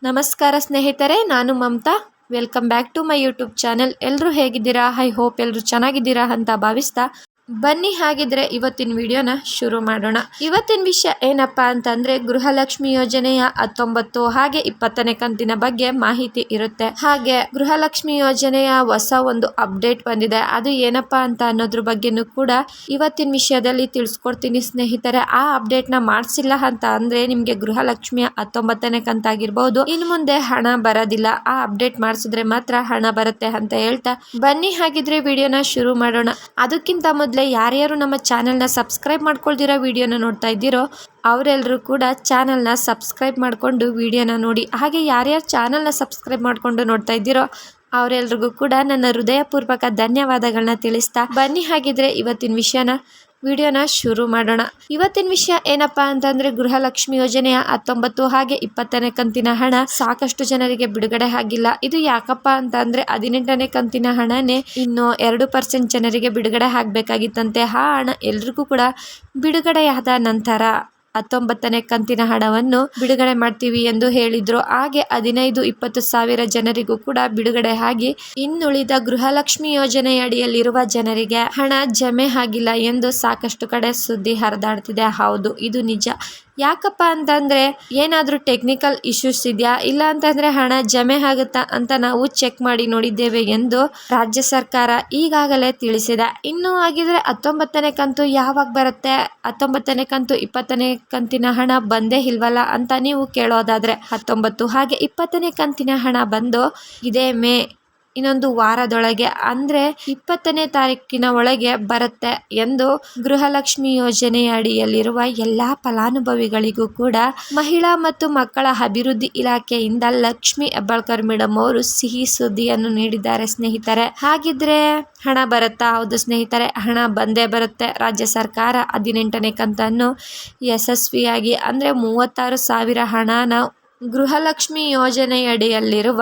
ನಮಸ್ಕಾರ ಸ್ನೇಹಿತರೆ, ನಾನು Mamata. Welcome back to my YouTube channel. ಎಲ್ಲರೂ ಹೇಗಿದ್ದೀರಾ? ಐ ಹೋಪ್ ಎಲ್ಲರೂ ಚೆನ್ನಾಗಿದ್ದೀರಾ ಅಂತ ಭಾವಿಸ್ತಾ ಬನ್ನಿ ಹಾಗಿದ್ರೆ ಇವತ್ತಿನ ವಿಡಿಯೋನ ಶುರು ಮಾಡೋಣ. ಇವತ್ತಿನ ವಿಷಯ ಏನಪ್ಪಾ ಅಂತಂದ್ರೆ ಗೃಹಲಕ್ಷ್ಮಿ ಯೋಜನೆಯ 19 ಹಾಗೆ 20ನೇ ಕಂತಿನ ಬಗ್ಗೆ ಮಾಹಿತಿ ಇರುತ್ತೆ. ಹಾಗೆ ಗೃಹಲಕ್ಷ್ಮಿ ಯೋಜನೆಯ ಹೊಸ ಒಂದು ಅಪ್ಡೇಟ್ ಬಂದಿದೆ. ಅದು ಏನಪ್ಪಾ ಅಂತ ಅನ್ನೋದ್ರ ಬಗ್ಗೆನೂ ಕೂಡ ಇವತ್ತಿನ ವಿಷಯದಲ್ಲಿ ತಿಳಿಸ್ಕೊಡ್ತೀನಿ ಸ್ನೇಹಿತರೆ. ಆ ಅಪ್ಡೇಟ್ ನ ಮಾಡಿಸಿಲ್ಲ ಅಂತ ಅಂದ್ರೆ ನಿಮ್ಗೆ ಗೃಹಲಕ್ಷ್ಮಿಯ 19ನೇ ಕಂತಾಗಿರ್ಬಹುದು ಇನ್ನು ಮುಂದೆ ಹಣ ಬರೋದಿಲ್ಲ. ಆ ಅಪ್ಡೇಟ್ ಮಾಡಿಸಿದ್ರೆ ಮಾತ್ರ ಹಣ ಬರುತ್ತೆ ಅಂತ ಹೇಳ್ತಾ ಬನ್ನಿ ಹಾಗಿದ್ರೆ ವಿಡಿಯೋನ ಶುರು ಮಾಡೋಣ. ಅದಕ್ಕಿಂತ ಮೊದಲು ಯಾರ್ಯಾರು ನಮ್ಮ ಚಾನೆಲ್ನ ಸಬ್ಸ್ಕ್ರೈಬ್ ಮಾಡ್ಕೊಳ್ದಿರೋ ವಿಡಿಯೋನ ನೋಡ್ತಾ ಇದ್ದೀರೋ ಅವರೆಲ್ಲರೂ ಕೂಡ ಚಾನೆಲ್ನ ಸಬ್ಸ್ಕ್ರೈಬ್ ಮಾಡಿಕೊಂಡು ವಿಡಿಯೋನ ನೋಡಿ. ಹಾಗೆ ಯಾರ್ಯಾರು ಚಾನೆಲ್ನ ಸಬ್ಸ್ಕ್ರೈಬ್ ಮಾಡಿಕೊಂಡು ನೋಡ್ತಾ ಇದ್ದೀರೋ ಅವರೆಲ್ರಿಗೂ ಕೂಡ ನನ್ನ ಹೃದಯಪೂರ್ವಕ ಧನ್ಯವಾದಗಳನ್ನ ತಿಳಿಸ್ತಾ ಬನ್ನಿ ಹಾಗಿದ್ರೆ ಇವತ್ತಿನ ವಿಡಿಯೋನ ಶುರು ಮಾಡೋಣ. ಇವತ್ತಿನ ವಿಷಯ ಏನಪ್ಪಾ ಅಂತಂದ್ರೆ ಗೃಹಲಕ್ಷ್ಮಿ ಯೋಜನೆಯ 19 ಹಾಗೆ 20ನೇ ಕಂತಿನ ಹಣ ಸಾಕಷ್ಟು ಜನರಿಗೆ ಬಿಡುಗಡೆ ಆಗಿಲ್ಲ. ಇದು ಯಾಕಪ್ಪ ಅಂತ ಅಂದ್ರೆ 18ನೇ ಕಂತಿನ ಹಣನೇ ಇನ್ನು 2% ಜನರಿಗೆ ಬಿಡುಗಡೆ ಆಗ್ಬೇಕಾಗಿತ್ತಂತೆ. ಆ ಹಣ ಎಲ್ರಿಗೂ ಕೂಡ ಬಿಡುಗಡೆಯಾದ ನಂತರ 19ನೇ ಕಂತಿನ ಹಣವನ್ನು ಬಿಡುಗಡೆ ಮಾಡ್ತೀವಿ ಎಂದು ಹೇಳಿದ್ರು. ಹಾಗೆ 15-20 ಸಾವಿರ ಜನರಿಗೂ ಕೂಡ ಬಿಡುಗಡೆ ಆಗಿ ಇನ್ನುಳಿದ ಗೃಹಲಕ್ಷ್ಮಿ ಯೋಜನೆಯಡಿಯಲ್ಲಿರುವ ಜನರಿಗೆ ಹಣ ಜಮೆ ಆಗಿಲ್ಲ ಎಂದು ಸಾಕಷ್ಟು ಕಡೆ ಸುದ್ದಿ ಹರಿದಾಡ್ತಿದೆ. ಹೌದು, ಇದು ನಿಜ. ಯಾಕಪ್ಪ ಅಂತಂದ್ರೆ ಏನಾದ್ರೂ ಟೆಕ್ನಿಕಲ್ ಇಶ್ಯೂಸ್ ಇದೆಯಾ, ಇಲ್ಲ ಅಂತಂದ್ರೆ ಹಣ ಜಮೆ ಆಗುತ್ತಾ ಅಂತ ನಾವು ಚೆಕ್ ಮಾಡಿ ನೋಡಿದ್ದೇವೆ ಎಂದು ರಾಜ್ಯ ಸರ್ಕಾರ ಈಗಾಗಲೇ ತಿಳಿಸಿದೆ. ಇನ್ನು ಆಗಿದ್ರೆ 19ನೇ ಕಂತು ಯಾವಾಗ ಬರುತ್ತೆ, 19ನೇ ಕಂತು 20ನೇ ಕಂತಿನ ಹಣ ಬಂದೇ ಇಲ್ವಲ್ಲ ಅಂತ ನೀವು ಕೇಳೋದಾದ್ರೆ 19 ಹಾಗೆ 20ನೇ ಕಂತಿನ ಹಣ ಬಂದು ಇದೇ ಮೇ ಇನ್ನೊಂದು ವಾರದೊಳಗೆ ಅಂದ್ರೆ 20ನೇ ತಾರೀಕಿನ ಒಳಗೆ ಬರುತ್ತೆ ಎಂದು ಗೃಹಲಕ್ಷ್ಮಿ ಯೋಜನೆಯ ಅಡಿಯಲ್ಲಿರುವ ಎಲ್ಲಾ ಫಲಾನುಭವಿಗಳಿಗೂ ಕೂಡ ಮಹಿಳಾ ಮತ್ತು ಮಕ್ಕಳ ಅಭಿವೃದ್ಧಿ ಇಲಾಖೆಯಿಂದ ಲಕ್ಷ್ಮಿ ಹೆಬ್ಬಾಳ್ಕರ್ ಮೇಡಮ್ ಅವರು ಸಿಹಿ ಸುದ್ದಿಯನ್ನು ನೀಡಿದ್ದಾರೆ ಸ್ನೇಹಿತರೆ. ಹಾಗಿದ್ರೆ ಹಣ ಬರುತ್ತಾ? ಹೌದು ಸ್ನೇಹಿತರೆ, ಹಣ ಬಂದೇ ಬರುತ್ತೆ. ರಾಜ್ಯ ಸರ್ಕಾರ 18ನೇ ಕಂತನ್ನು ಯಶಸ್ವಿಯಾಗಿ ಅಂದ್ರೆ 36,000 ಹಣನ ಗೃಹಲಕ್ಷ್ಮಿ ಯೋಜನೆಯಡಿಯಲ್ಲಿರುವ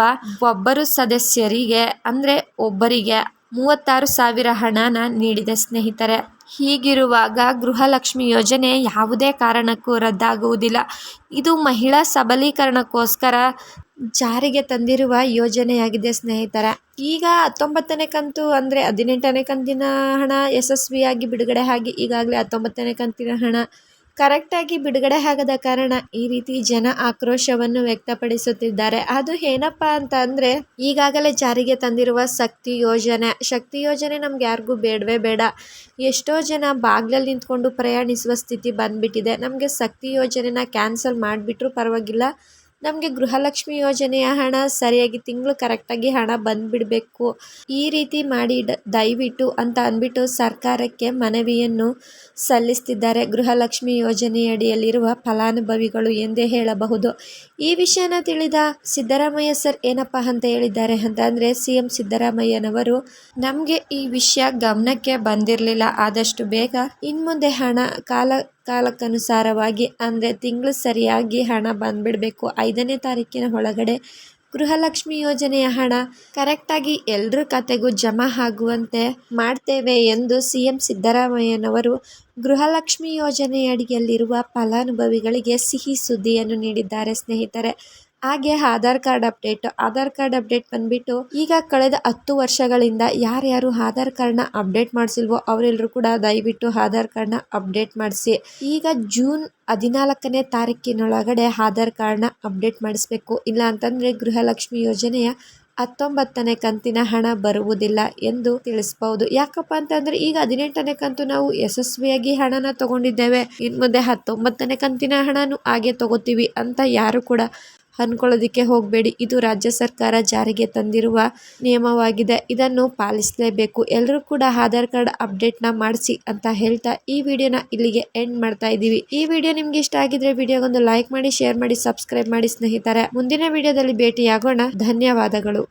ಒಬ್ಬರು ಸದಸ್ಯರಿಗೆ ಅಂದ್ರೆ ಒಬ್ಬರಿಗೆ 36,000 ಹಣನ ನೀಡಿದೆ ಸ್ನೇಹಿತರೆ. ಹೀಗಿರುವಾಗ ಗೃಹಲಕ್ಷ್ಮಿ ಯೋಜನೆ ಯಾವುದೇ ಕಾರಣಕ್ಕೂ ರದ್ದಾಗುವುದಿಲ್ಲ. ಇದು ಮಹಿಳಾ ಸಬಲೀಕರಣಕ್ಕೋಸ್ಕರ ಜಾರಿಗೆ ತಂದಿರುವ ಯೋಜನೆಯಾಗಿದೆ ಸ್ನೇಹಿತರೆ. ಈಗ 19ನೇ ಕಂತು ಅಂದ್ರೆ 18ನೇ ಕಂತಿನ ಹಣ ಯಶಸ್ವಿಯಾಗಿ ಬಿಡುಗಡೆ ಆಗಿ ಈಗಾಗಲೇ 19ನೇ ಕಂತಿನ ಹಣ ಕರೆಕ್ಟಾಗಿ ಬಿಡುಗಡೆ ಆಗದ ಕಾರಣ ಈ ರೀತಿ ಜನ ಆಕ್ರೋಶವನ್ನು ವ್ಯಕ್ತಪಡಿಸುತ್ತಿದ್ದಾರೆ. ಅದು ಏನಪ್ಪಾ ಅಂತ ಅಂದ್ರೆ ಈಗಾಗಲೇ ಜಾರಿಗೆ ತಂದಿರುವ ಶಕ್ತಿ ಯೋಜನೆ ನಮ್ಗೆ ಯಾರಿಗೂ ಬೇಡವೇ ಬೇಡ. ಎಷ್ಟೋ ಜನ ಬಾಗ್ಲಲ್ಲಿ ನಿಂತ್ಕೊಂಡು ಪ್ರಯಾಣಿಸುವ ಸ್ಥಿತಿ ಬಂದ್ಬಿಟ್ಟಿದೆ. ನಮಗೆ ಶಕ್ತಿ ಯೋಜನೆನ ಕ್ಯಾನ್ಸಲ್ ಮಾಡಿಬಿಟ್ರು ಪರವಾಗಿಲ್ಲ, ನಮಗೆ ಗೃಹಲಕ್ಷ್ಮಿ ಯೋಜನೆಯ ಹಣ ಸರಿಯಾಗಿ ತಿಂಗಳು ಕರೆಕ್ಟಾಗಿ ಹಣ ಬಂದ್ಬಿಡಬೇಕು, ಈ ರೀತಿ ಮಾಡಿ ದಯವಿಟ್ಟು ಅಂತ ಅಂದ್ಬಿಟ್ಟು ಸರ್ಕಾರಕ್ಕೆ ಮನವಿಯನ್ನು ಸಲ್ಲಿಸ್ತಿದ್ದಾರೆ ಗೃಹಲಕ್ಷ್ಮಿ ಯೋಜನೆಯಡಿಯಲ್ಲಿರುವ ಫಲಾನುಭವಿಗಳು ಎಂದೇ ಹೇಳಬಹುದು. ಈ ವಿಷಯನ ತಿಳಿದ ಸಿದ್ದರಾಮಯ್ಯ ಸರ್ ಏನಪ್ಪಾ ಅಂತ ಹೇಳಿದ್ದಾರೆ ಅಂತ ಅಂದ್ರೆ CM ಸಿದ್ದರಾಮಯ್ಯನವರು ನಮಗೆ ಈ ವಿಷಯ ಗಮನಕ್ಕೆ ಬಂದಿರಲಿಲ್ಲ, ಆದಷ್ಟು ಬೇಗ ಇನ್ಮುಂದೆ ಹಣ ಕಾಲಕ್ಕನುಸಾರವಾಗಿ ಅಂದರೆ ತಿಂಗಳು ಸರಿಯಾಗಿ ಹಣ ಬಂದ್ಬಿಡಬೇಕು, 5ನೇ ತಾರೀಕಿನ ಒಳಗಡೆ ಗೃಹಲಕ್ಷ್ಮಿ ಯೋಜನೆಯ ಹಣ ಕರೆಕ್ಟಾಗಿ ಎಲ್ಲರ ಖಾತೆಗೂ ಜಮಾ ಆಗುವಂತೆ ಮಾಡ್ತೇವೆ ಎಂದು CM ಸಿದ್ದರಾಮಯ್ಯನವರು ಗೃಹಲಕ್ಷ್ಮಿ ಯೋಜನೆಯಡಿಯಲ್ಲಿರುವ ಫಲಾನುಭವಿಗಳಿಗೆ ಸಿಹಿ ಸುದ್ದಿಯನ್ನು ನೀಡಿದ್ದಾರೆ ಸ್ನೇಹಿತರೆ. ಹಾಗೆ ಆಧಾರ್ ಕಾರ್ಡ್ ಅಪ್ಡೇಟ್ ಬಂದ್ಬಿಟ್ಟು ಈಗ ಕಳೆದ 10 ವರ್ಷಗಳಿಂದ ಯಾರ್ಯಾರು ಆಧಾರ್ ಕಾರ್ಡ್ನ ಅಪ್ಡೇಟ್ ಮಾಡಿಸಿಲ್ವೋ ಅವರೆಲ್ಲರೂ ಕೂಡ ದಯವಿಟ್ಟು ಆಧಾರ್ ಕಾರ್ಡ್ನ ಅಪ್ಡೇಟ್ ಮಾಡಿಸಿ. ಈಗ ಜೂನ್ 14ನೇ ತಾರೀಕಿನೊಳಗಡೆ ಆಧಾರ್ ಕಾರ್ಡ್ನ ಅಪ್ಡೇಟ್ ಮಾಡಿಸ್ಬೇಕು, ಇಲ್ಲ ಅಂತಂದ್ರೆ ಗೃಹಲಕ್ಷ್ಮಿ ಯೋಜನೆಯ 19ನೇ ಕಂತಿನ ಹಣ ಬರುವುದಿಲ್ಲ ಎಂದು ತಿಳಿಸಬಹುದು. ಯಾಕಪ್ಪ ಅಂತಂದ್ರೆ ಈಗ 18ನೇ ಕಂತು ನಾವು ಯಶಸ್ವಿಯಾಗಿ ಹಣನ ತಗೊಂಡಿದ್ದೇವೆ, ಇನ್ನು ಮುಂದೆ 19ನೇ ಕಂತಿನ ಹಣನು ಹಾಗೆ ತಗೋತೀವಿ ಅಂತ ಯಾರು ಕೂಡ ಅನ್ಕೊಳ್ಳೋದಕ್ಕೆ ಹೋಗಬೇಡಿ. ಇದು ರಾಜ್ಯ ಸರ್ಕಾರ ಜಾರಿಗೆ ತಂದಿರುವ ನಿಯಮವಾಗಿದೆ, ಇದನ್ನು ಪಾಲಿಸಲೇಬೇಕು. ಎಲ್ಲರೂ ಕೂಡ ಆಧಾರ್ ಕಾರ್ಡ್ ಅಪ್ಡೇಟ್ನ ಮಾಡಿಸಿ ಅಂತ ಹೇಳ್ತಾ ಈ ವಿಡಿಯೋನ ಇಲ್ಲಿಗೆ ಎಂಡ್ ಮಾಡ್ತಾ ಇದ್ದೀವಿ. ಈ ವಿಡಿಯೋ ನಿಮ್ಗೆ ಇಷ್ಟ ಆಗಿದ್ರೆ ವಿಡಿಯೋಗೊಂದು ಲೈಕ್ ಮಾಡಿ, ಶೇರ್ ಮಾಡಿ, ಸಬ್ಸ್ಕ್ರೈಬ್ ಮಾಡಿ ಸ್ನೇಹಿತರೆ. ಮುಂದಿನ ವಿಡಿಯೋದಲ್ಲಿ ಭೇಟಿಯಾಗೋಣ. ಧನ್ಯವಾದಗಳು.